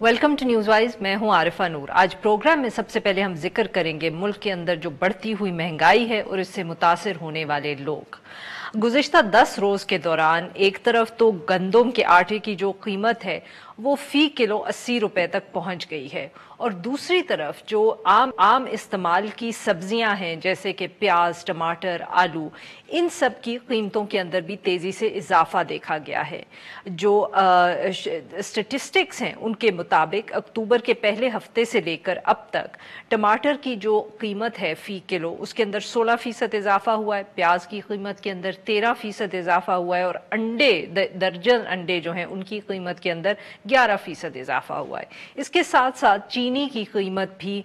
Welcome to news wise. मैं हूं आरिफा नूर। आज प्रोग्राम में सबसे पहले हम जिक्र करेंगे मुल्क के अंदर जो बढ़ती हुई महंगाई है और इससे मुतासिर होने वाले लोग। गुज़िश्ता 10 रोज़ के दौरान एक तरफ तो गंदम के आटे की जो कीमत है वो फ़ी किलो 80 रुपए तक पहुंच गई है, और दूसरी तरफ जो आम इस्तेमाल की सब्जियां हैं जैसे कि प्याज, टमाटर, आलू, इन सब की कीमतों के अंदर भी तेज़ी से इजाफा देखा गया है। जो स्टेटिस्टिक्स हैं उनके मुताबिक अक्टूबर के पहले हफ्ते से लेकर अब तक टमाटर की जो कीमत है फ़ी किलो उसके अंदर 16% इजाफा हुआ है, प्याज की कीमत के अंदर 13% इजाफा हुआ है, और अंडे, दर्जन अंडे जो हैं उनकी कीमत के अंदर 11% इजाफा हुआ है। इसके साथ साथ चीनी की कीमत भी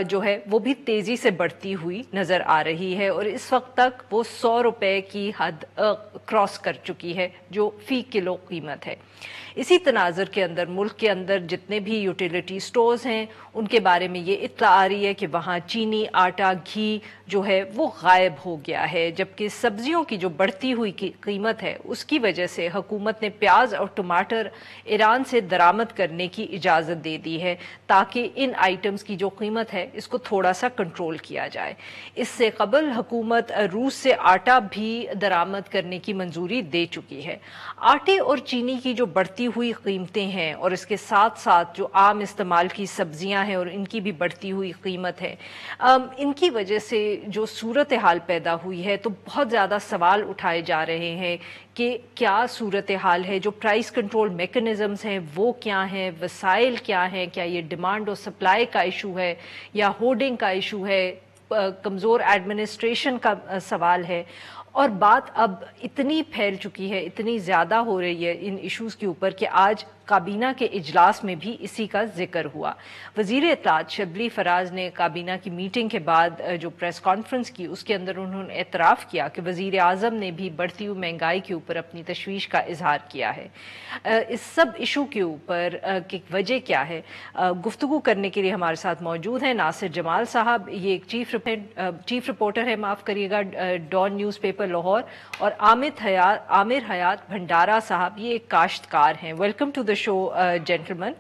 जो है वो भी तेज़ी से बढ़ती हुई नज़र आ रही है, और इस वक्त तक वो 100 रुपए की हद क्रॉस कर चुकी है जो फ़ी किलो कीमत है। इसी तनाज़ुर के अंदर मुल्क के अंदर जितने भी यूटिलिटी स्टोर्स हैं उनके बारे में ये इत्तला आ रही है कि वहाँ चीनी, आटा, घी जो है वो गायब हो गया है, जबकि सब्जियों की जो बढ़ती हुई कीमत है उसकी वजह से हुकूमत ने प्याज और टमाटर ईरान से दरामद करने की इजाज़त दे दी है ताकि इन आइटम्स की जो कीमत है इसको थोड़ा सा कंट्रोल किया जाए। इससे कबल हुकूमत रूस से आटा भी दरामद करने की मंजूरी दे चुकी है। आटे और चीनी की जो बढ़ती हुई कीमतें हैं और इसके साथ साथ जो आम इस्तेमाल की सब्जियां हैं और इनकी भी बढ़ती हुई कीमत है, इनकी वजह से जो सूरत हाल पैदा हुई है तो बहुत ज़्यादा सवाल उठाए जा रहे हैं कि क्या सूरत हाल है, जो प्राइस कंट्रोल मेकनिज़म्स हैं वो क्या हैं, वसाइल क्या हैं, क्या ये डिमांड और सप्लाई का इशू है या होर्डिंग का इशू है, कमज़ोर एडमिनिस्ट्रेशन का सवाल है। और बात अब इतनी फैल चुकी है, इतनी ज़्यादा हो रही है इन इश्यूज़ के ऊपर कि आज काबीना के इजलास में भी इसी का जिक्र हुआ। वज़ीर इत्तलात शबली फराज ने काबीना की मीटिंग के बाद जो प्रेस कॉन्फ्रेंस की उसके अंदर उन्होंने एतराफ़ किया कि वज़ीर आज़म ने भी बढ़ती हुई महंगाई के ऊपर अपनी तशवीश का इजहार किया है। इस सब इशू के ऊपर की वजह क्या है, गुफ्तगू करने के लिए हमारे साथ मौजूद हैं नासिर जमाल साहब। ये एक चीफ रिपोर्टर है, माफ़ करिएगा, डॉन न्यूज़पेपर लाहौर, और आमिर हयात भंडारा साहब ये एक काश्तकार हैं। Welcome to the show gentleman.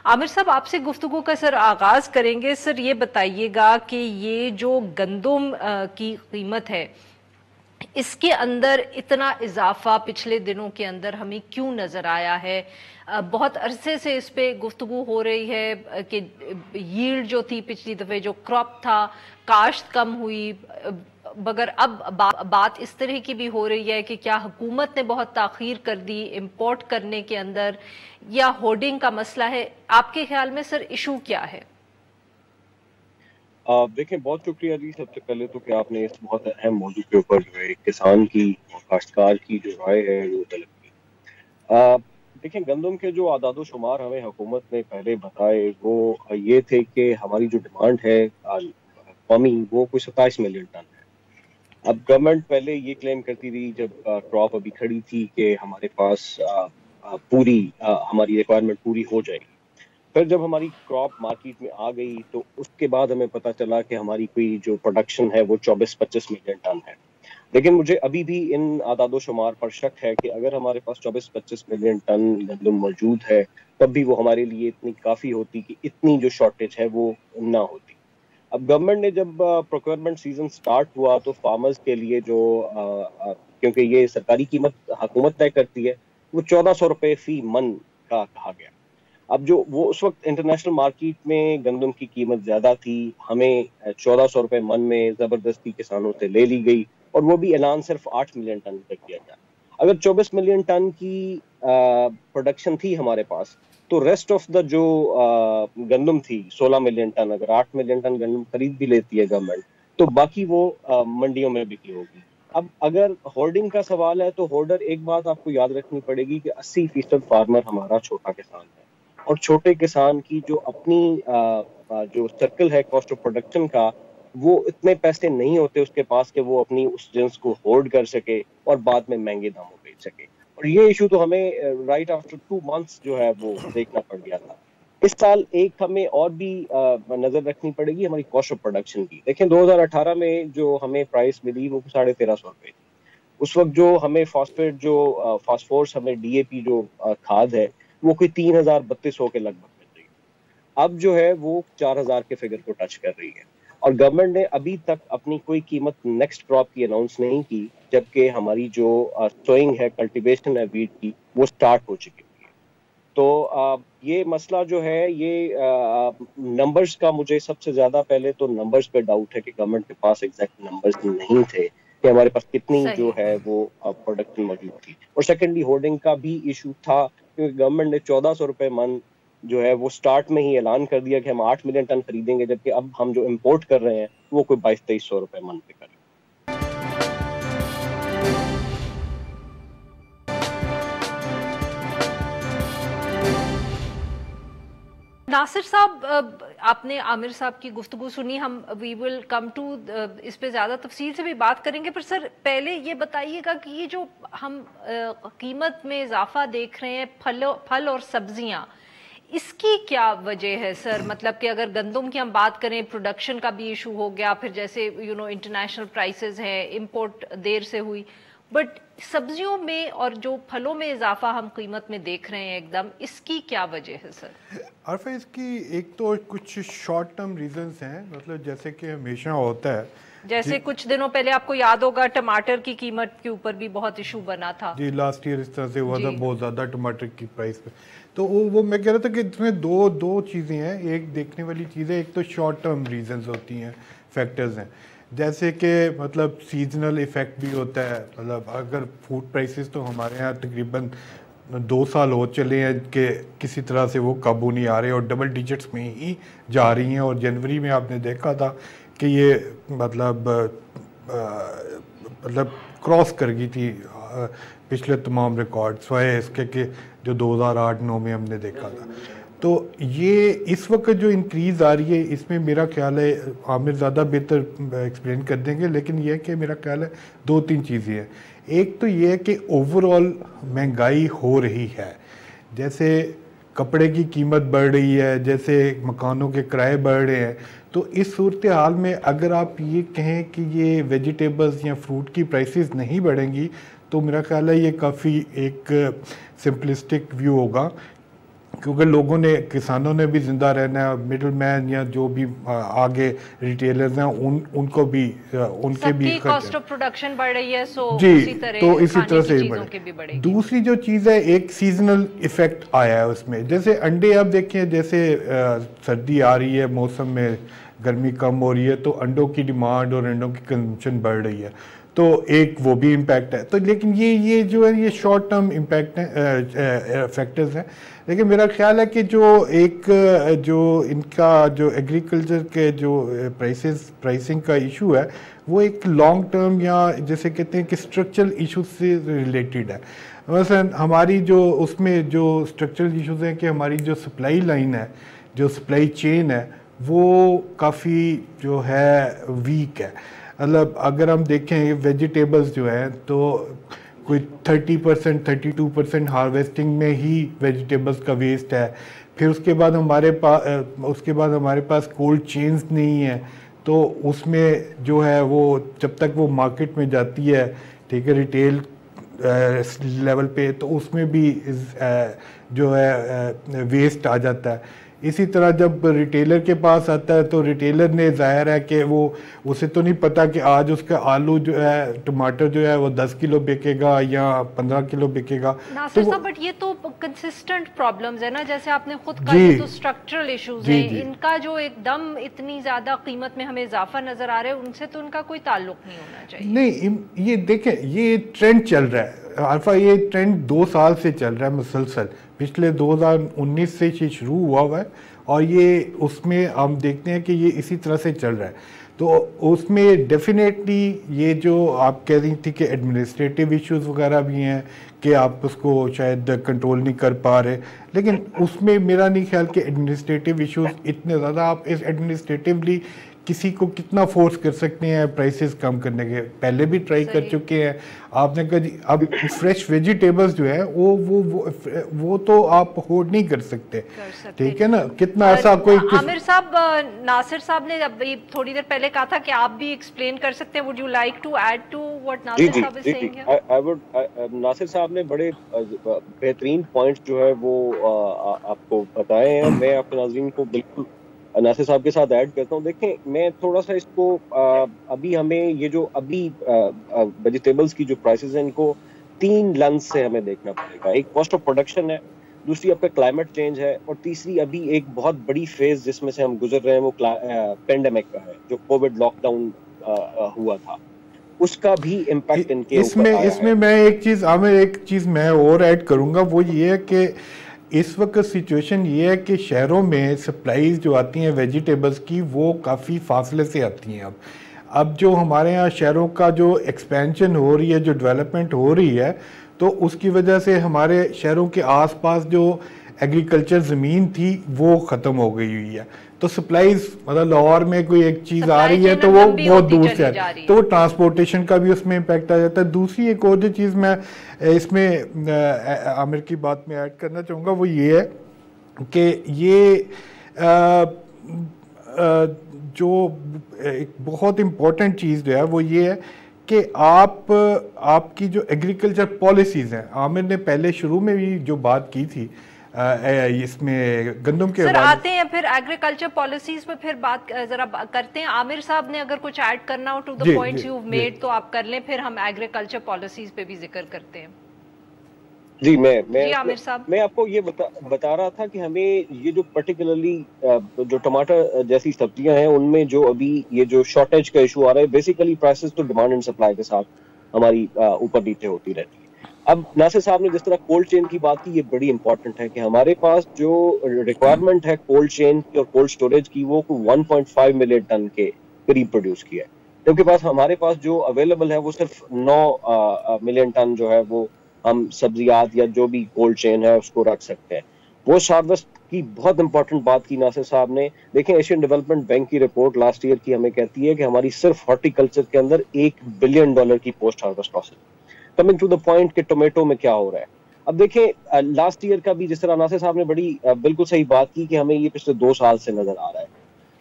Aamir साहब, आपसे गुफ्तगू का सर आगाज करेंगे। सर ये बताइएगा कि ये जो गंदम की कीमत है इसके अंदर इतना इजाफा पिछले दिनों के अंदर हमें क्यों नजर आया है? बहुत अरसे से इस पे गुफ्तगू हो रही है कि यील्ड जो थी पिछली दफे, जो क्रॉप था, काश्त कम हुई, मगर अब बात इस तरह की भी हो रही है कि क्या हुकूमत ने बहुत ताखीर कर दी इंपोर्ट करने के अंदर, या होर्डिंग का मसला है? आपके ख्याल में सर इशू क्या है? देखिए, बहुत शुक्रिया जी। सबसे पहले तो कि आपने इस बहुत अहम मौजू के ऊपर जो है किसान की और काश्तकार की जो राय है वो तलब की। अ, देखिए, गंदम के जो आदादो शुमार हमें हुकूमत ने पहले बताए वो ये थे कि हमारी जो डिमांड है कौमी, वो कोई 27 मिलियन टन है। अब गवर्नमेंट पहले ये क्लेम करती रही जब क्रॉप अभी खड़ी थी कि हमारे पास पूरी हमारी रिक्वायरमेंट पूरी हो जाएगी। फिर जब हमारी क्रॉप मार्केट में आ गई तो उसके बाद हमें पता चला कि हमारी कोई जो प्रोडक्शन है वो 24-25 मिलियन टन है। लेकिन मुझे अभी भी इन आदादो शुमार पर शक है कि अगर हमारे पास 24-25 मिलियन टन गंदम मौजूद है तब भी वो हमारे लिए इतनी काफ़ी होती कि इतनी जो शॉर्टेज है वो ना होती। अब गवर्नमेंट ने जब प्रोक्योरमेंट सीजन स्टार्ट हुआ तो फार्मर्स के लिए जो क्योंकि ये सरकारी कीमत हुकूमत तय करती है, वो 1400 रुपये फी मन का कहा गया। अब जो वो उस वक्त इंटरनेशनल मार्केट में गंदम की कीमत ज्यादा थी, हमें 1400 रुपये मन में जबरदस्ती किसानों से ले ली गई, और वो भी ऐलान सिर्फ 8 मिलियन टन का किया गया। अगर 24 मिलियन टन की प्रोडक्शन थी हमारे पास, तो रेस्ट ऑफ द जो गंदम थी 16 मिलियन टन, अगर 8 मिलियन टन गंदम खरीद भी लेती है गवर्नमेंट, तो बाकी वो मंडियों में बिक्री होगी। अब अगर होर्डिंग का सवाल है तो होर्डर, एक बात आपको याद रखनी पड़ेगी कि 80% फार्मर हमारा छोटा किसान है, और छोटे किसान की जो अपनी जो सर्कल है कॉस्ट ऑफ प्रोडक्शन का, वो इतने पैसे नहीं होते उसके पास कि वो अपनी उस जिन्स को होल्ड कर सके और बाद में महंगे दामों बेच सके। और ये इशू तो हमें राइट आफ्टर 2 मंथ्स जो है वो देखना पड़ गया था। इस साल एक हमें और भी नजर रखनी पड़ेगी हमारी कॉस्ट ऑफ प्रोडक्शन की। देखें, 2018 में जो हमें प्राइस मिली वो 1350 रुपये थी। उस वक्त जो हमें फॉस्फेट, जो फास्फोरस, हमें डीएपी जो खाद है, वो कोई 3032 के लगभग मिल रही। اب جو ہے وہ 4,000 کے فگر کو ٹچ کر رہی ہے. اور گورنمنٹ نے ابھی تک اپنی کوئی قیمت نیکسٹ کراپ کی اناؤنس نہیں کی، جبکہ ہماری جو سوئنگ ہے، کلٹیویشن ہے ویٹ کی، وہ سٹارٹ ہو چکی ہے. تو یہ مسئلہ جو ہے، یہ نمبرز کا مجھے سب سے زیادہ پہلے تو نمبرز پہ ڈاؤٹ ہے کہ گورنمنٹ کے پاس ایگزیکٹ نمبرز نہیں تھے کہ ہمارے پاس کتنی جو صحیح. ہے وہ پروڈکشن موجود تھی. اور سیکنڈلی ہولڈنگ کا بھی ایشو تھا، کیونکہ گورنمنٹ نے 1400 روپے من جو ہے وہ سٹارٹ میں ہی اعلان کر دیا کہ ہم 8 ملین ٹن خریدیں گے، جبکہ اب ہم جو امپورٹ کر رہے ہیں وہ کوئی 2200-2300 روپے من پہ کر رہے ہیں. ناصر صاحب، آپ نے عامر صاحب کی گفتگو سنی، ہم وی ول کم ٹو اس پہ زیادہ تفصیل سے بھی بات کریں گے، پر سر پہلے یہ بتائیے گا کہ یہ جو ہم قیمت میں اضافہ دیکھ رہے ہیں پھل اور سبزیاں، اس کی کیا وجہ ہے سر؟ مطلب کہ اگر گندم کی ہم بات کریں، پروڈکشن کا بھی ایشو ہو گیا، پھر جیسے انٹرنیشنل پرائسز ہیں، امپورٹ دیر سے ہوئی، بٹ سبزیوں میں اور جو پھلوں میں اضافہ ہم قیمت میں دیکھ رہے ہیں ایک دم، اس کی کیا وجہ ہے سر؟ عارفہ، اس کی ایک تو کچھ شارٹ ٹرم ریزنز ہیں، مطلب جیسے کہ ہمیشہ ہوتا ہے، جیسے کچھ دنوں پہلے آپ کو یاد ہوگا ٹماٹر کی قیمت کے اوپر بھی بہت ایشو بنا تھا. جی لاسٹ ایئر اس طرح سے ہوا تھا بہت زیادہ ٹماٹر کی پرائس پہ. تو وہ میں کہہ رہا تھا کہ اس میں دو چیزیں ہیں. ایک دیکھنے والی چیز ہے، ایک تو شارٹ ٹرم ریزنز ہوتی ہیں، فیکٹرز ہیں، جیسے کہ مطلب سیزنل ایفیکٹ بھی ہوتا ہے. مطلب اگر فوڈ پرائسز تو ہمارے یہاں تقریباً 2 سال ہو چلے ہیں کہ کسی طرح سے وہ قابو نہیں آ رہے اور ڈبل ڈیجٹس میں ہی جا رہی ہیں. اور جنوری میں آپ نے دیکھا تھا کہ یہ مطلب کراس کر گئی تھی پچھلے تمام ریکارڈ، سوائے اس کے کہ جو 2008-9 میں ہم نے دیکھا تھا. تو یہ اس وقت جو انکریز آ رہی ہے، اس میں میرا خیال ہے عامر زیادہ بہتر ایکسپلین کر دیں گے، لیکن یہ کہ میرا خیال ہے 2-3 چیزیں ہیں. ایک تو یہ ہے کہ اوور آل مہنگائی ہو رہی ہے، جیسے کپڑے کی قیمت بڑھ رہی ہے، جیسے مکانوں کے کرائے بڑھ رہے ہیں. تو اس صورتحال میں اگر آپ یہ کہیں کہ یہ ویجیٹیبلز یا فروٹ کی پرائسز نہیں بڑھیں گی، تو میرا خیال ہے یہ کافی ایک سمپلسٹک ویو ہوگا، کیونکہ لوگوں نے، کسانوں نے بھی زندہ رہنا ہے، مڈل مین یا جو بھی آگے ریٹیلرز ہیں ان کو بھی، ان کے بھی کاسٹ آف پروڈکشن بڑھ رہی ہے، سو جی، تو اسی اسی طرح سے بھی بڑھے. دوسری جو چیز ہے، ایک سیزنل ایفیکٹ آیا ہے اس میں. جیسے انڈے آپ دیکھیں، جیسے سردی آ رہی ہے، موسم میں گرمی کم ہو رہی ہے، تو انڈوں کی ڈیمانڈ اور انڈوں کی کنزمپشن بڑھ رہی ہے، تو ایک وہ بھی امپیکٹ ہے. تو لیکن یہ جو ہے، یہ شارٹ ٹرم امپیکٹ ہیں، فیکٹرز ہیں. لیکن میرا خیال ہے کہ جو ان کا جو ایگریکلچر کے جو پرائسنگ کا ایشو ہے، وہ ایک لانگ ٹرم یا جیسے کہتے ہیں کہ اسٹرکچرل ایشوز سے ریلیٹڈ ہے. مثلا ہماری جو اس میں جو اسٹرکچرل ایشوز ہیں کہ ہماری جو سپلائی لائن ہے، جو سپلائی چین ہے، وہ کافی جو ہے ویک ہے. مطلب اگر ہم دیکھیں ویجیٹیبلز جو ہیں، تو کوئی 30%، 32% ہارویسٹنگ میں ہی ویجیٹیبلز کا ویسٹ ہے. پھر اس کے بعد ہمارے پاس کولڈ چینز نہیں ہیں، تو اس میں جو ہے وہ جب تک وہ مارکیٹ میں جاتی ہے، ٹھیک ہے، ریٹیل لیول پہ، تو اس میں بھی جو ہے ویسٹ آ جاتا ہے. اسی طرح جب ریٹیلر کے پاس آتا ہے، تو ریٹیلر نے ظاہر ہے کہ وہ اسے تو نہیں پتا کہ آج اس کا آلو جو ہے، ٹماٹر جو ہے وہ 10 کلو بکے گا یا 15 کلو بکے گا. ناصر صاحب، بٹ یہ تو کنسسٹنٹ پرابلمز ہے نا، جیسے آپ نے خود کہا، یہ تو اسٹرکچرل ایشوز ہیں. ان کا جو ایک دم اتنی زیادہ قیمت میں ہمیں اضافہ نظر آ رہا ہے، ان سے تو ان کا کوئی تعلق نہیں ہونا چاہیے. نہیں، یہ دیکھیں، یہ ٹرینڈ چل رہا ہے عارفہ، یہ ٹرینڈ 2 سال سے چل رہا ہے مسلسل. پچھلے 2019 سے شروع ہوا ہے، اور یہ اس میں ہم دیکھتے ہیں کہ یہ اسی طرح سے چل رہا ہے. تو اس میں ڈیفینیٹلی یہ جو آپ کہہ رہی تھی کہ ایڈمنسٹریٹو ایشوز وغیرہ بھی ہیں کہ آپ اس کو شاید کنٹرول نہیں کر پا رہے، لیکن اس میں میرا نہیں خیال کہ ایڈمنسٹریٹو ایشوز اتنے زیادہ آپ اس ایڈمنسٹریٹولی किसी को कितना फोर्स कर सकते हैं प्राइसेस कम करने के, पहले भी ट्राई कर चुके हैं। आपने कहा जी अब फ्रेश वेजिटेबल्स जो है वो तो आप होल्ड नहीं कर सकते, ठीक है ना, कितना ऐसा कोई आमिर साहब, नासिर साहब ने अभी थोड़ी देर पहले कहा था कि आप भी एक्सप्लेन कर सकते हैं, would you like to add to what Nasir साहब is saying here? I would, Nasir साहब ने बड़े बेहतरीन पॉइंट्स जो है वो आपको बताए हैं, मैं आपके नाज़रीन को बिल्कुल नासिर साहब के साथ ऐड करता हूँ। देखें मैं थोड़ा सा इसको अभी हमें ये जो अभी वेजिटेबल्स की जो प्राइसेस हैं इनको 3 लेंस से हमें देखना पड़ेगा। एक कॉस्ट ऑफ प्रोडक्शन है, दूसरी आपका क्लाइमेट चेंज है, और तीसरी अभी एक बहुत बड़ी फेज जिसमें से हम गुजर रहे हैं वो पेंडेमिक का है, जो कोविड लॉकडाउन हुआ था, उसका भी इम्पैक्ट इनके इसमें मैं एक चीज मैं और ऐड करूंगा, वो ये है कि इस वक्त सिचुएशन ये है कि शहरों में सप्लाईज जो आती हैं वेजिटेबल्स की वो काफ़ी फासले से आती हैं। अब जो हमारे यहाँ शहरों का जो एक्सपेंशन हो रही है, जो डेवलपमेंट हो रही है, तो उसकी वजह से हमारे शहरों के आसपास जो एग्रीकल्चर ज़मीन थी वो ख़त्म हो गई हुई है, तो सप्लाईज मतलब लाहौर में कोई एक चीज़ आ रही है तो वो बहुत दूर से है, तो वो ट्रांसपोर्टेशन का भी उसमें इम्पैक्ट आ जाता है। दूसरी एक और जो चीज़ मैं इसमें आमिर की बात में ऐड करना चाहूँगा वो ये है कि ये जो एक बहुत इम्पोर्टेंट चीज़ जो है वो ये है कि आपकी जो एग्रीकल्चर पॉलिसीज़ हैं, आमिर ने पहले शुरू में भी जो बात की थी इसमें गंदम के सर आते हैं फिर एग्रीकल्चर पॉलिसीज पे फिर बात जरा करते हैं। आमिर साहब ने अगर कुछ ऐड करना हो to the points you made तो आप कर लें, फिर हम एग्रीकल्चर पॉलिसीज पे भी जिक्र करते हैं। जी मैं आपको ये बता रहा था कि हमें ये जो पर्टिकुलरली जो टमाटर जैसी सब्जियां हैं उनमें जो अभी ये जो शॉर्टेज का इशू आ रहा है, बेसिकली प्राइसेस तो डिमांड एंड सप्लाई के साथ हमारी ऊपर नीचे होती रहती है। अब नासिर साहब ने जिस तरह कोल्ड चेन की बात की, ये बड़ी इंपॉर्टेंट है कि हमारे पास जो रिक्वायरमेंट है कोल्ड चेन की और कोल्ड स्टोरेज की वो 1.5 मिलियन टन के करीब प्रोड्यूस किया है, क्योंकि हमारे पास जो अवेलेबल है वो सिर्फ 9 मिलियन टन जो है वो हम सब्जियात या जो भी कोल्ड चेन है उसको रख सकते हैं। वो हार्वेस्ट की बहुत इंपॉर्टेंट बात की नासिर साहब ने। देखें एशियन डेवलपमेंट बैंक की रिपोर्ट लास्ट ईयर की हमें कहती है कि हमारी सिर्फ हॉर्टिकल्चर के अंदर $1 बिलियन की पोस्ट हार्वेस्ट लॉस है। कमिंग टू द पॉइंट कि टोमेटो में क्या हो रहा है, अब देखें लास्ट ईयर का भी जिस तरह नासिर साहब ने बड़ी बिल्कुल सही बात की कि हमें ये पिछले 2 साल से नजर आ रहा है।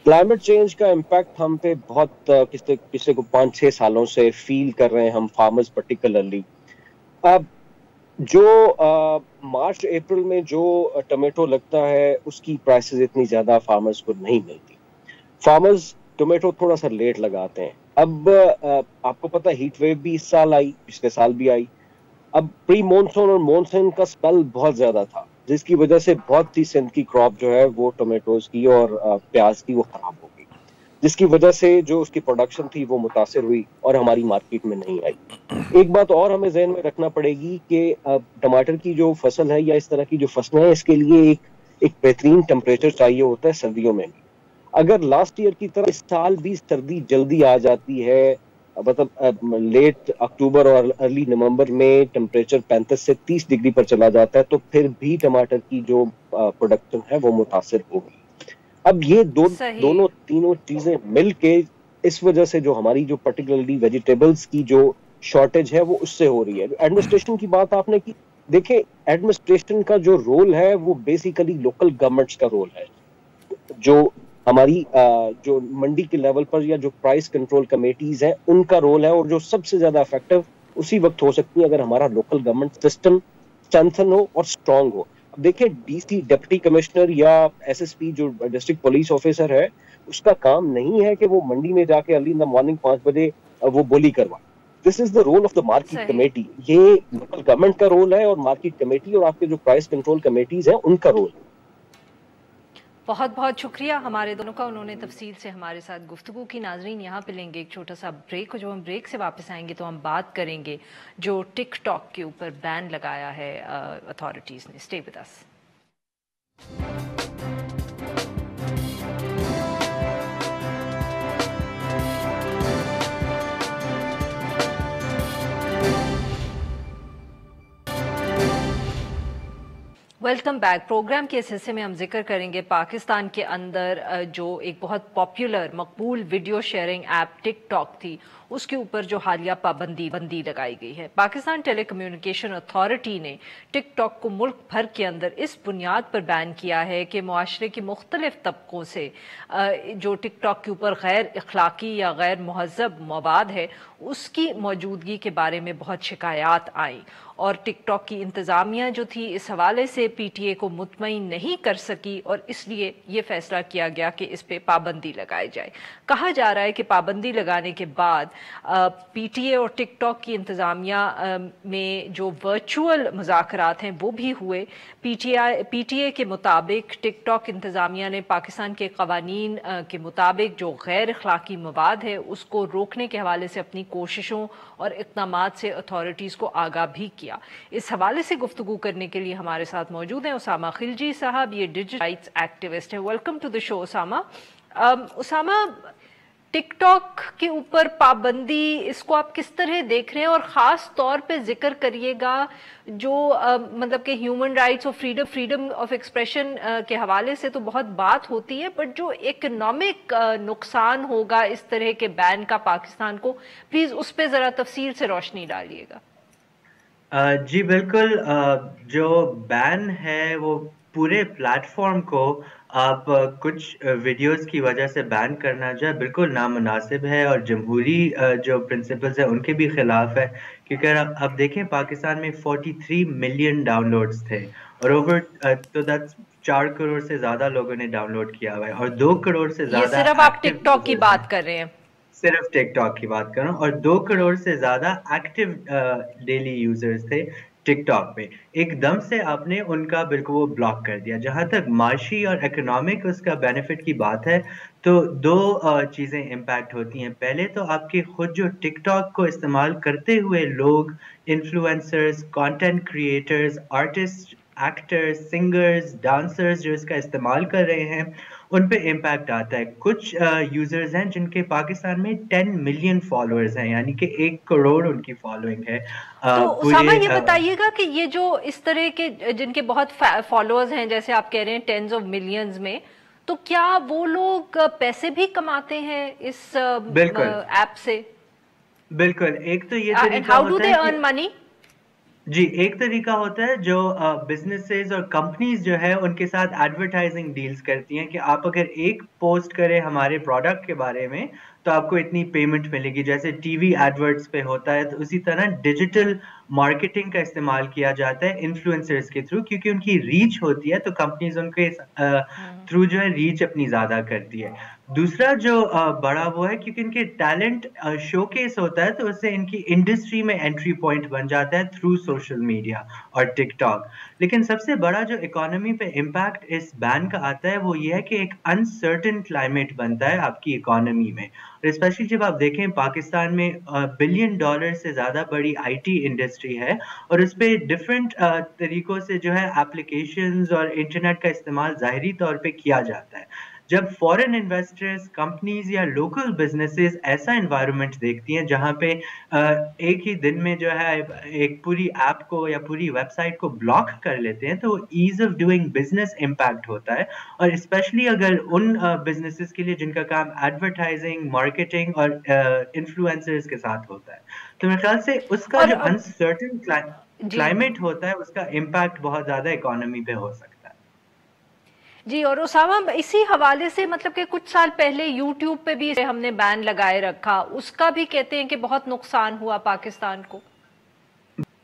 क्लाइमेट चेंज का इम्पैक्ट हम पे बहुत पिछले को 5-6 सालों से फील कर रहे हैं हम फार्मर्स पर्टिकुलरली। अब जो मार्च अप्रैल में जो टोमेटो लगता है उसकी प्राइसेस इतनी ज्यादा फार्मर्स को नहीं मिलती, फार्मर्स टोमेटो थोड़ा सा लेट लगाते हैं। अब आपको पता है हीट वेव भी इस साल आई, पिछले साल भी आई। अब प्री मॉनसून और मॉनसून का स्पेल बहुत ज्यादा था, जिसकी वजह से बहुत सी सिंध की क्रॉप जो है वो टोमेटोज की और प्याज की वो खराब हो गई, जिसकी वजह से जो उसकी प्रोडक्शन थी वो मुतासिर हुई और हमारी मार्केट में नहीं आई। एक बात और हमें ज़हन में रखना पड़ेगी कि टमाटर की जो फसल है या इस तरह की जो फसलें हैं इसके लिए एक बेहतरीन टेम्परेचर चाहिए होता है सर्दियों में भी। अगर लास्ट ईयर की तरह इस साल भी सर्दी जल्दी आ जाती है, मतलब लेट अक्टूबर और अर्ली नवंबर में टेम्परेचर 35 से 30 डिग्री पर चला जाता है, तो फिर भी टमाटर की जो प्रोडक्शन है वो मुतासिर होगी। अब ये दोनों तीनों चीजें मिलके इस वजह से जो हमारी जो पर्टिकुलरली वेजिटेबल्स की जो शॉर्टेज है वो उससे हो रही है। एडमिनिस्ट्रेशन की बात आपने की, देखें एडमिनिस्ट्रेशन का जो रोल है वो बेसिकली लोकल गवर्नमेंट्स का रोल है। जो हमारी जो मंडी के लेवल पर या जो प्राइस कंट्रोल कमेटीज हैं उनका रोल है, और जो सबसे ज्यादा इफेक्टिव उसी वक्त हो सकती है अगर हमारा लोकल गवर्नमेंट सिस्टम स्ट्रेंथन हो और स्ट्रांग हो। अब देखिए डीसी डिप्टी कमिश्नर या एसएसपी जो डिस्ट्रिक्ट पुलिस ऑफिसर है उसका काम नहीं है कि वो मंडी में जाके अर्ली इन द मॉर्निंग 5 बजे वो बोली करवाए। This is the role of the market committee. ये लोकल गवर्नमेंट का रोल है और मार्केट कमेटी और आपके जो प्राइस कंट्रोल कमेटीज हैं उनका रोल है। बहुत बहुत शुक्रिया हमारे दोनों का, उन्होंने तफसील से हमारे साथ गुफ्तगू की। नाजरीन यहाँ पे लेंगे एक छोटा सा ब्रेक, और जब हम ब्रेक से वापस आएंगे तो हम बात करेंगे जो टिकटॉक के ऊपर बैन लगाया है अथॉरिटीज़ ने। Stay with us. Welcome back. Program के इस हिस्से में हम जिक्र करेंगे पाकिस्तान के अंदर जो एक बहुत पॉपुलर मकबूल वीडियो शेयरिंग ऐप टिकटॉक थी, उसके ऊपर जो हालिया पाबंदी लगाई गई है। पाकिस्तान टेली कम्युनिकेशन अथॉरिटी ने टिकटॉक को मुल्क भर के अंदर इस बुनियाद पर बैन किया है कि मुआशरे के मुख्तलिफ तबकों से जो टिकटॉक के ऊपर गैर अखलाकी या गैर महज़ब मवाद है, उसकी मौजूदगी के बारे में बहुत शिकायत आई और टिकटॉक की इंतज़ामिया जो थी इस हवाले से पीटीए को मुतमईन नहीं कर सकी और इसलिए ये फैसला किया गया कि इस पे पाबंदी लगाई जाए। कहा जा रहा है कि पाबंदी लगाने के बाद पीटीए और टिकटॉक की इंतज़ामिया में जो वर्चुअल मुज़ाकरात हैं वो भी हुए। पीटीए के मुताबिक टिकटॉक इंतज़ामिया ने पाकिस्तान के क़वानीन के मुताबिक जो गैर अखलाकी मवाद है उसको रोकने के हवाले से अपनी कोशिशों और इक़दामात से अथॉरिटीज़ को आगाह भी किया। इस हवाले से गुफ्तगू करने के लिए हमारे साथ मौजूद हैं उसामा खिलजी साहब, ये डिजिटल राइट्स एक्टिविस्ट है। Welcome to the show Usama. Usama, TikTok के ऊपर पाबंदी, इसको आप किस तरह देख रहे हैं और ख़ास तौर पे जिक्र करिएगा जो मतलब कि ह्यूमन राइट्स और फ्रीडम ऑफ एक्सप्रेशन के हवाले से तो बहुत बात होती है, बट जो इकोनॉमिक नुकसान होगा इस तरह के बैन का पाकिस्तान को, प्लीज़ उस पर ज़रा तफसील से रोशनी डालिएगा। जी बिल्कुल। जो बैन है वो पूरे प्लेटफॉर्म को आप कुछ वीडियोस की वजह से बैन करना जो है बिल्कुल नामुनासिब है और जमहूरी जो प्रिंसिपल्स है उनके भी खिलाफ है। क्योंकि अब देखें पाकिस्तान में 43 मिलियन डाउनलोड्स थे और तो दैट्स 4 करोड़ से ज्यादा लोगों ने डाउनलोड किया हुआ है और 2 करोड़ से ज्यादा, ये सिर्फ आप टिकटॉक की बात कर रहे हैं? सिर्फ टिकटॉक की बात कर रहा हूँ। और 2 करोड़ से ज्यादा एक्टिव डेली यूजर्स थे टिकटॉक पे। एकदम से आपने उनका बिल्कुल वो ब्लॉक कर दिया। जहां तक माशी और इकोनॉमिक उसका बेनिफिट की बात है तो 2 चीजें इम्पैक्ट होती हैं। पहले तो आपके खुद जो टिकटॉक को इस्तेमाल करते हुए लोग, influencers, content creators, artist, actors, singers, dancers जो इसका इस्तेमाल कर रहे हैं उन पे इम्पैक्ट आता है। कुछ यूजर्स हैं जिनके पाकिस्तान में 10 मिलियन फॉलोअर्स हैं, यानी कि 1 करोड़ उनकी फॉलोइंग है। तो उसामा ये बताइएगा कि ये जो इस तरह के जिनके बहुत फॉलोअर्स हैं, जैसे आप कह रहे हैं टेंस ऑफ मिलियंस में, तो क्या वो लोग पैसे भी कमाते हैं इस ऐप से? बिल्कुल। एक तो ये तरीका how do they earn money? जी, एक तरीका होता है जो बिजनेसेस और कंपनीज जो है उनके साथ एडवर्टाइजिंग डील्स करती हैं कि आप अगर एक पोस्ट करें हमारे प्रोडक्ट के बारे में तो आपको इतनी पेमेंट मिलेगी। जैसे टीवी एडवर्ट्स पे होता है, तो उसी तरह डिजिटल मार्केटिंग का इस्तेमाल किया जाता है इन्फ्लुएंसर्स के थ्रू, क्योंकि उनकी रीच होती है तो कंपनीज उनके थ्रू जो है रीच अपनी ज्यादा करती है। दूसरा जो बड़ा वो है क्योंकि इनके टैलेंट शोकेस होता है तो उससे इनकी इंडस्ट्री में एंट्री पॉइंट बन जाता है थ्रू सोशल मीडिया और टिकटॉक। लेकिन सबसे बड़ा जो इकोनॉमी पे इम्पैक्ट इस बैन का आता है वो ये है कि एक अनसर्टेन क्लाइमेट बनता है आपकी इकोनॉमी में। और स्पेशली जब आप देखें पाकिस्तान में $1 बिलियन से ज़्यादा बड़ी आईटी इंडस्ट्री है और उस पर डिफरेंट तरीक़ों से जो है एप्लीकेशंस और इंटरनेट का इस्तेमाल ज़ाहिरी तौर पे किया जाता है। जब फॉरेन इन्वेस्टर्स, कंपनीज या लोकल बिजनेसेस ऐसा एनवायरनमेंट देखती हैं जहां पे एक ही दिन में जो है एक पूरी ऐप को या पूरी वेबसाइट को ब्लॉक कर लेते हैं तो ease of doing business impact होता है। और स्पेशली अगर उन बिजनेसेस के लिए जिनका काम एडवर्टाइजिंग, मार्केटिंग और इन्फ्लुएंसर्स के साथ होता है, तो मेरे ख्याल से उसका जो अनसर्टेन क्लाइमेट होता है उसका इम्पैक्ट बहुत ज्यादा इकोनॉमी पे हो सकता है। जी, और उसामा इसी हवाले से मतलब कि कुछ साल पहले यूट्यूब पे भी हमने बैन लगाए रखा, उसका भी कहते हैं कि बहुत नुकसान हुआ पाकिस्तान को।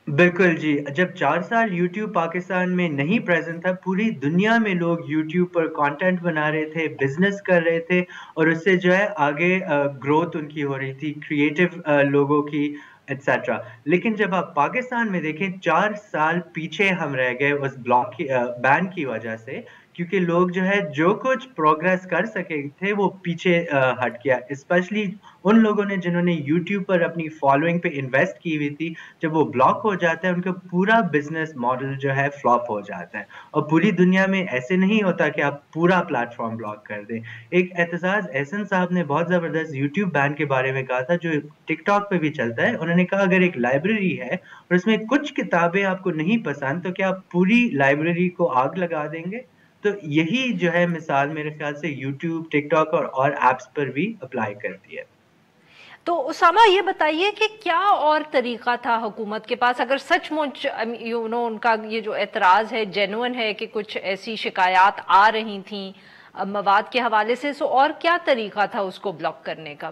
बिल्कुल जी, जब 4 साल यूट्यूब पाकिस्तान में नहीं प्रेजेंट था, पूरी दुनिया में लोग यूट्यूब पर कंटेंट बना रहे थे, बिजनेस कर रहे थे और उससे जो है आगे ग्रोथ उनकी हो रही थी, क्रिएटिव लोगों की एटसेट्रा। लेकिन जब आप पाकिस्तान में देखें 4 साल पीछे हम रह गए उस ब्लॉक की बैन की वजह से, کیونکہ لوگ جو ہے جو کچھ پروگریس کر سکے تھے وہ پیچھے ہٹ گیا، اسپیشلی ان لوگوں نے جنہوں نے یوٹیوب پر اپنی فالوئنگ پہ انویسٹ کی ہوئی تھی، جب وہ بلاک ہو جاتا ہے ان کا پورا بزنس ماڈل جو ہے فلاپ ہو جاتا ہے. اور پوری دنیا میں ایسے نہیں ہوتا کہ آپ پورا پلیٹ فارم بلاک کر دیں. ایک اعتزاز احسن صاحب نے بہت زبردست یوٹیوب بین کے بارے میں کہا تھا جو ٹک ٹاک پہ بھی چلتا ہے. انہوں نے کہا اگر ایک لائبریری ہے اور اس میں کچھ کتابیں آپ کو نہیں پسند تو کیا آپ پوری لائبریری کو آگ لگا دیں گے؟ تو یہی جو ہے مثال میرے خیال سے یوٹیوب، ٹک ٹاک اور ایپس پر بھی اپلائی کرتی ہے. تو اسامہ یہ بتائیے کہ کیا اور طریقہ تھا حکومت کے پاس، اگر سچ مچ ان کا یہ جو اعتراض ہے جینوئن ہے کہ کچھ ایسی شکایات آ رہی تھیں مواد کے حوالے سے، سو اور کیا طریقہ تھا اس کو بلاک کرنے کا؟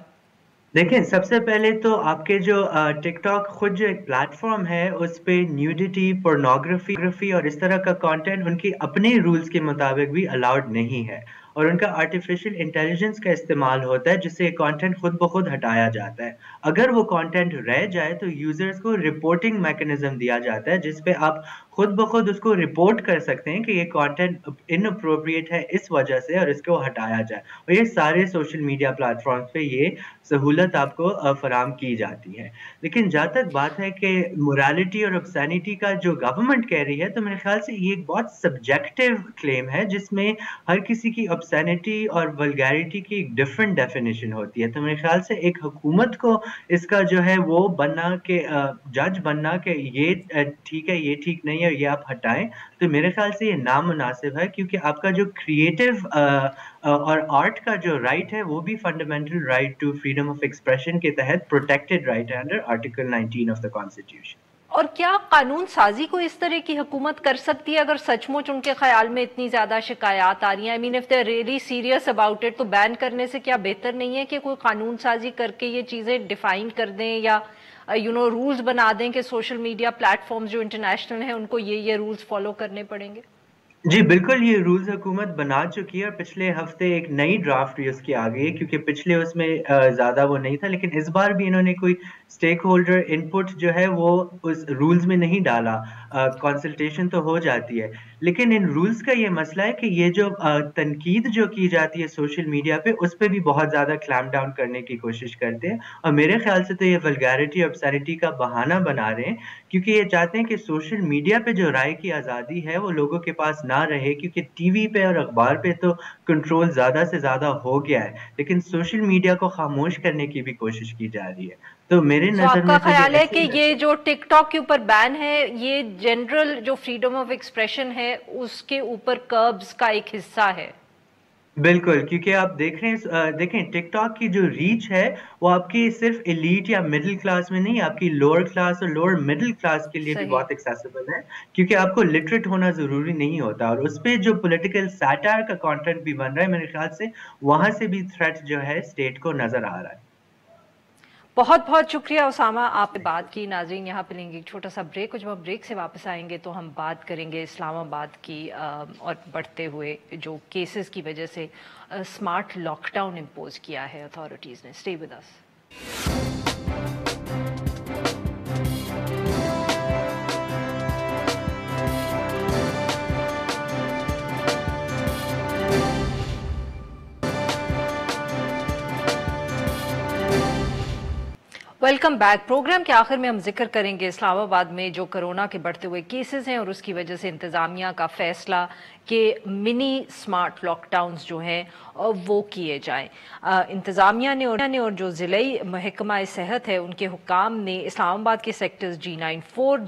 دیکھیں سب سے پہلے تو آپ کے جو ٹک ٹاک خود جو ایک پلیٹ فارم ہے اس پہ نیوڈیٹی، پورنوگرافی اور اس طرح کا کانٹینٹ ان کی اپنے رولز کے مطابق بھی الاؤڈ نہیں ہے، اور ان کا آرٹیفیشل انٹیلیجنس کا استعمال ہوتا ہے جس سے کانٹینٹ خود بخود ہٹایا جاتا ہے. اگر وہ کانٹینٹ رہ جائے تو یوزرز کو رپورٹنگ میکنزم دیا جاتا ہے جس پہ آپ خود بخود اس کو رپورٹ کر سکتے ہیں کہ یہ کانٹینٹ ان اپروپریٹ ہے اس وجہ سے اور اس کو ہٹایا جائے. اور یہ سارے سوشل میڈیا پلیٹ فارمز پہ یہ سہولت آپ کو فراہم کی جاتی ہے. لیکن جہاں تک بات ہے کہ مورالٹی اور obscenity کا جو گورنمنٹ کہہ رہی ہے، تو میرے خیال سے یہ ایک بہت سبجیکٹیو کلیم ہے جس میں ہر کسی کی obscenity اور vulgarity کی ایک ڈفرنٹ ڈیفینیشن ہوتی ہے. تو میرے خیال سے ایک حکومت کو اس کا جو ہے وہ بننا کہ جج بننا کہ یہ ٹھیک ہے یہ ٹھیک نہیں ہے یہ آپ ہٹائیں، تو میرے خیال سے یہ نامناسب ہے، کیونکہ آپ کا جو کریٹو اور آرٹ کا جو رائٹ ہے وہ بھی fundamental right to freedom of expression کے تحت پروٹیکٹڈ رائٹ ہے under article 19 of the constitution. اور کیا قانون سازی کو اس طرح کی حکومت کر سکتی ہے اگر سچ مچ ان کے خیال میں اتنی زیادہ شکایات آ رہی ہیں؟ I mean if they're really serious about it تو بین کرنے سے کیا بہتر نہیں ہے کہ کوئی قانون سازی کر کے یہ چیزیں ڈیفائن کر دیں یا رولز بنا دیں کہ سوشل میڈیا پلیٹ فارمز جو انٹرنیشنل ہیں ان کو یہ رولز فالو کرنے پڑیں گے؟ جی بالکل، یہ رولز حکومت بنا چکی ہے اور پچھلے ہفتے ایک نئی ڈرافٹ بھی اس کی آ گئی ہے، کیونکہ پچھلے اس میں زیادہ وہ نہیں تھا، لیکن اس بار بھی انہوں نے کوئی اسٹیک ہولڈر ان پٹ جو ہے وہ اس رولز میں نہیں ڈالا. کنسلٹیشن تو ہو جاتی ہے، لیکن ان رولز کا یہ مسئلہ ہے کہ یہ جو تنقید جو کی جاتی ہے سوشل میڈیا پہ اس پہ بھی بہت زیادہ کلیم ڈاؤن کرنے کی کوشش کرتے ہیں. اور میرے خیال سے تو یہ ولگیرٹی اور obscenity کا بہانہ بنا رہے ہیں، کیونکہ یہ چاہتے ہیں کہ سوشل میڈیا پہ جو رائے کی آزادی ہے وہ لوگوں کے پاس نہ رہے، کیونکہ ٹی وی پہ اور اخبار پہ تو کنٹرول زیادہ سے زیادہ ہو گیا ہے، لیکن سوشل میڈیا کو خاموش کرنے کی بھی کوشش کی جا رہی ہے. تو میرے نظر میں آپ کا خیال ہے کہ یہ جو ٹک ٹاک کے اوپر بین ہے یہ جنرل جو فریڈم آف ایکسپریشن ہے اس کے اوپر کربز کا ایک حصہ ہے؟ بالکل، کیونکہ آپ دیکھیں ٹک ٹاک کی جو ریچ ہے وہ آپ کی صرف ایلیٹ یا مڈل کلاس میں نہیں، آپ کی لوور کلاس اور لوور مڈل کلاس کے لیے بھی بہت ایکسیسیبل ہے، کیونکہ آپ کو لٹریٹ ہونا ضروری نہیں ہوتا. اور اس پہ جو پولیٹیکل سیٹائر کا کانٹینٹ بھی بن رہا ہے میرے خیال سے وہاں سے بھی تھریٹ جو ہے اسٹیٹ کو نظر آ رہا ہے. بہت بہت شکریہ اسامہ، آپ نے بات کی. ناظرین یہاں پہ لیں گے ایک چھوٹا سا بریک، اور جب ہم بریک سے واپس آئیں گے تو ہم بات کریں گے اسلام آباد کی اور بڑھتے ہوئے جو کیسز کی وجہ سے اسمارٹ لاک ڈاؤن امپوز کیا ہے اتھارٹیز نے. Stay with us. Welcome back. Program کے آخر میں ہم ذکر کریں گے اسلام آباد میں جو کرونا کے بڑھتے ہوئے کیسز ہیں اور اس کی وجہ سے انتظامیہ کا فیصلہ کہ منی سمارٹ لاک ڈاؤنز جو ہیں وہ کیے جائیں. انتظامیہ نے اور جو ضلعی محکمہ صحت ہے ان کے حکام نے اسلام آباد کے سیکٹرز G9-4,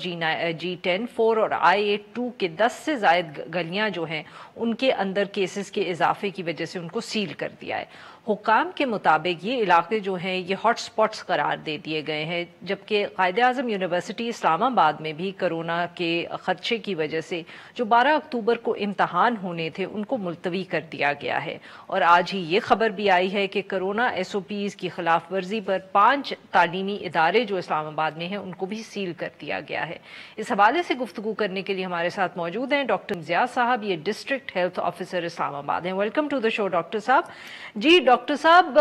G10-4 اور I-8-2 کے 10 سے زائد گلیاں جو ہیں ان کے اندر کیسز کے اضافے کی وجہ سے ان کو سیل کر دیا ہے. حکام کے مطابق یہ علاقے جو ہیں یہ ہاٹ سپاٹس قرار دے دیے گئے ہیں، جبکہ قائد اعظم یونیورسٹی اسلام آباد میں بھی کرونا کے خدشے کی وجہ سے جو 12 اکتوبر کو امتحان ہونے تھے ان کو ملتوی کر دیا گیا ہے. اور آج ہی یہ خبر بھی آئی ہے کہ کرونا SOPs کی خلاف ورزی پر 5 تعلیمی ادارے جو اسلام آباد میں ہیں ان کو بھی سیل کر دیا گیا ہے. اس حوالے سے گفتگو کرنے کے لیے ہمارے ساتھ موجود ہیں ڈاکٹر امتیاز صاحب، یہ district health officer Islamabad ہیں. Welcome to the show doctor صاحب. جی ڈاکٹر डॉक्टर साहब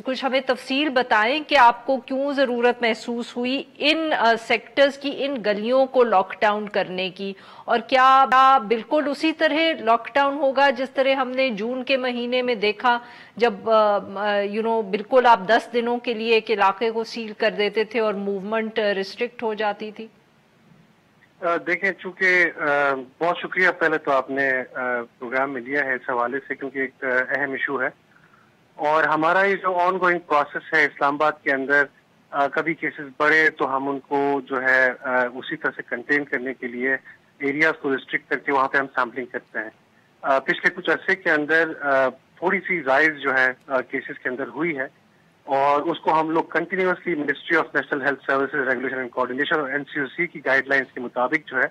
कुछ हमें तफसील बताएं कि आपको क्यों ज़रूरत महसूस हुई इन सेक्टर्स की, इन गलियों को लॉकडाउन करने की, और क्या बिल्कुल उसी तरह लॉकडाउन होगा जिस तरह हमने जून के महीने में देखा, जब बिल्कुल आप 10 दिनों के लिए एक इलाके को सील कर देते थे और मूवमेंट रिस्ट्रिक्ट हो जाती थी? देखें, चूंकि बहुत शुक्रिया पहले तो आपने प्रोग्राम में लिया है इस हवाले से, क्योंकि एक अहम इशू है। और हमारा ये जो ऑन गोइंग प्रोसेस है इस्लामाबाद के अंदर, कभी केसेस बढ़े तो हम उनको जो है उसी तरह से कंटेन करने के लिए एरियाज को रिस्ट्रिक्ट करके वहाँ पे हम सैम्पलिंग करते हैं। पिछले कुछ अरसे के अंदर थोड़ी सी राइज जो है केसेस के अंदर हुई है, और उसको हम लोग continuously ministry of national health services regulation and coordination और एनसीओसी की गाइडलाइंस के मुताबिक जो है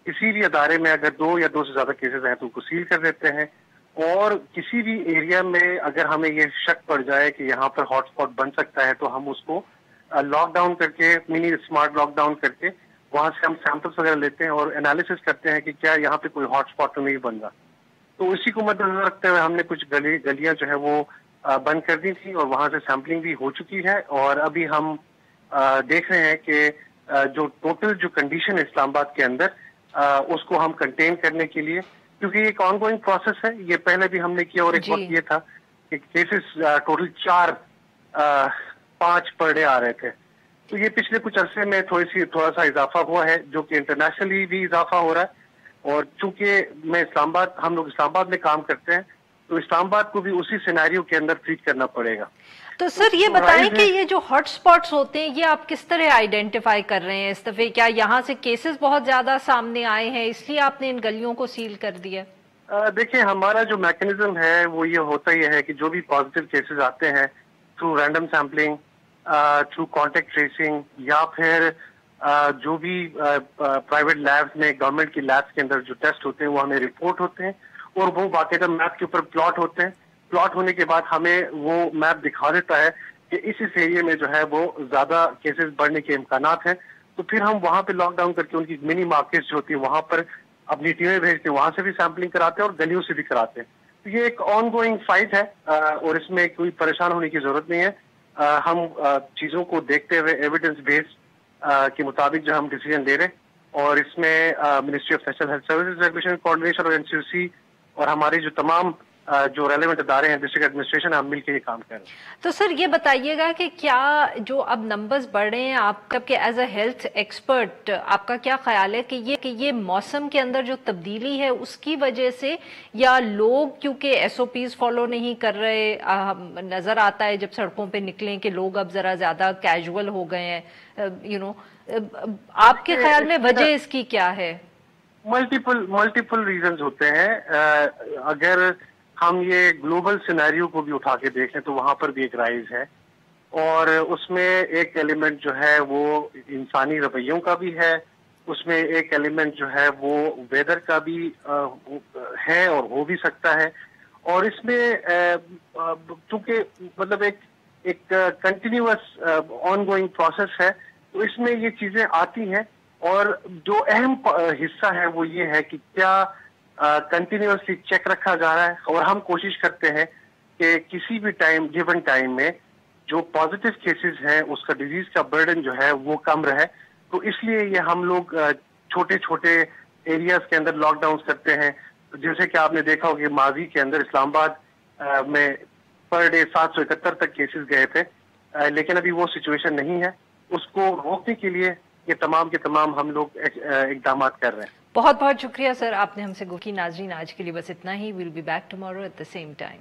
किसी भी अदारे में अगर 2 या 2 से ज्यादा केसेस हैं तो उनको सील कर देते हैं। और किसी भी एरिया में अगर हमें ये शक पड़ जाए कि यहाँ पर हॉटस्पॉट बन सकता है तो हम उसको लॉकडाउन करके, मिनी स्मार्ट लॉकडाउन करके वहां से हम सैंपल्स वगैरह लेते हैं और एनालिसिस करते हैं कि क्या यहाँ पे कोई हॉटस्पॉट तो नहीं बन रहा। तो इसी को मद्देनजर रखते हुए हमने कुछ गलियां जो है वो बंद कर दी थी, और वहां से सैम्पलिंग भी हो चुकी है। और अभी हम देख रहे हैं कि जो टोटल जो कंडीशन है इस्लामाबाद के अंदर, उसको हम कंटेन करने के लिए, क्योंकि ये एक ऑनगोइंग प्रोसेस है, ये पहले भी हमने किया और एक वक्त ये था कि केसेस टोटल 4-5 पर डे आ रहे थे। तो ये पिछले कुछ अरसे में थोड़ा सा इजाफा हुआ है, जो कि इंटरनेशनली भी इजाफा हो रहा है। और चूंकि हम लोग इस्लामाबाद में काम करते हैं, तो इस्लामाबाद को भी उसी सिनेरियो के अंदर ट्रीट करना पड़ेगा। तो सर ये बताएं कि ये जो हॉटस्पॉट्स होते हैं ये आप किस तरह आइडेंटिफाई कर रहे हैं इस दफे? क्या यहाँ से केसेस बहुत ज्यादा सामने आए हैं इसलिए आपने इन गलियों को सील कर दिया? देखिए, हमारा जो मैकेनिज्म है वो ये होता ही है कि जो भी पॉजिटिव केसेस आते हैं through random sampling, through contact tracing, या फिर जो भी प्राइवेट लैब्स में, गवर्नमेंट की लैब्स के अंदर जो टेस्ट होते हैं वो हमें रिपोर्ट होते हैं, और वो बाकायदा मैप के ऊपर प्लॉट होते हैं। प्लॉट होने के बाद हमें वो मैप दिखा देता है कि इस एरिया में जो है वो ज्यादा केसेस बढ़ने के इम्कानात हैं। तो फिर हम वहां पे लॉकडाउन करके उनकी मिनी मार्केट्स जो होती है वहां पर अपनी टीमें भेजते हैं, वहां से भी सैम्पलिंग कराते हैं और गलियों से भी कराते हैं। तो ये एक ऑन गोइंग फाइट है, और इसमें कोई परेशान होने की जरूरत नहीं है। हम चीजों को देखते हुए एविडेंस बेस्ड के मुताबिक जो हम डिसीजन ले रहे हैं, और इसमें ministry of national health services regulation coordination और एनसीओसी और हमारी जो तमाम जो रेलेवेंट अदारे हैं, डिस्ट्रिक्ट एडमिनिस्ट्रेशन, हम मिलकर ये काम कर रहे हैं। तो सर ये बताइएगा कि क्या जो अब नंबर्स बढ़ रहे हैं, आपका एज अ हेल्थ एक्सपर्ट आपका क्या ख्याल है कि ये मौसम के अंदर जो तब्दीली है उसकी वजह से, या लोग क्योंकि एसओपीज फॉलो नहीं कर रहे, नजर आता है जब सड़कों पे निकलें कि लोग अब जरा ज्यादा कैजुअल हो गए हैं, आपके ख्याल में वजह इसकी क्या है? मल्टीपल रीजंस होते हैं। अगर हम ये ग्लोबल सिनेरियो को भी उठा के देखें तो वहां पर भी एक राइज है, और उसमें एक एलिमेंट जो है वो इंसानी रवैयों का भी है, उसमें एक एलिमेंट जो है वो वेदर का भी है और हो भी सकता है। और इसमें चूंकि मतलब एक कंटिन्यूअस ऑनगोइंग प्रोसेस है, तो इसमें ये चीजें आती हैं। और जो अहम हिस्सा है वो ये है कि क्या कंटिन्यूअसली चेक रखा जा रहा है, और हम कोशिश करते हैं कि किसी भी गिवन टाइम में जो पॉजिटिव केसेस हैं उसका डिजीज का बर्डन जो है वो कम रहे। तो इसलिए ये हम लोग छोटे छोटे एरियाज के अंदर लॉकडाउन करते हैं। जैसे कि आपने देखा होगा कि माजी के अंदर इस्लामाबाद में पर डे 771 तक केसेस गए थे, लेकिन अभी वो सिचुएशन नहीं है। उसको रोकने के लिए ये तमाम के तमाम हम लोग इकदाम कर रहे हैं। बहुत बहुत शुक्रिया सर, आपने हमसे गुफ्तगू की। नाज़रीन, आज के लिए बस इतना ही। Will be back tomorrow at the same time.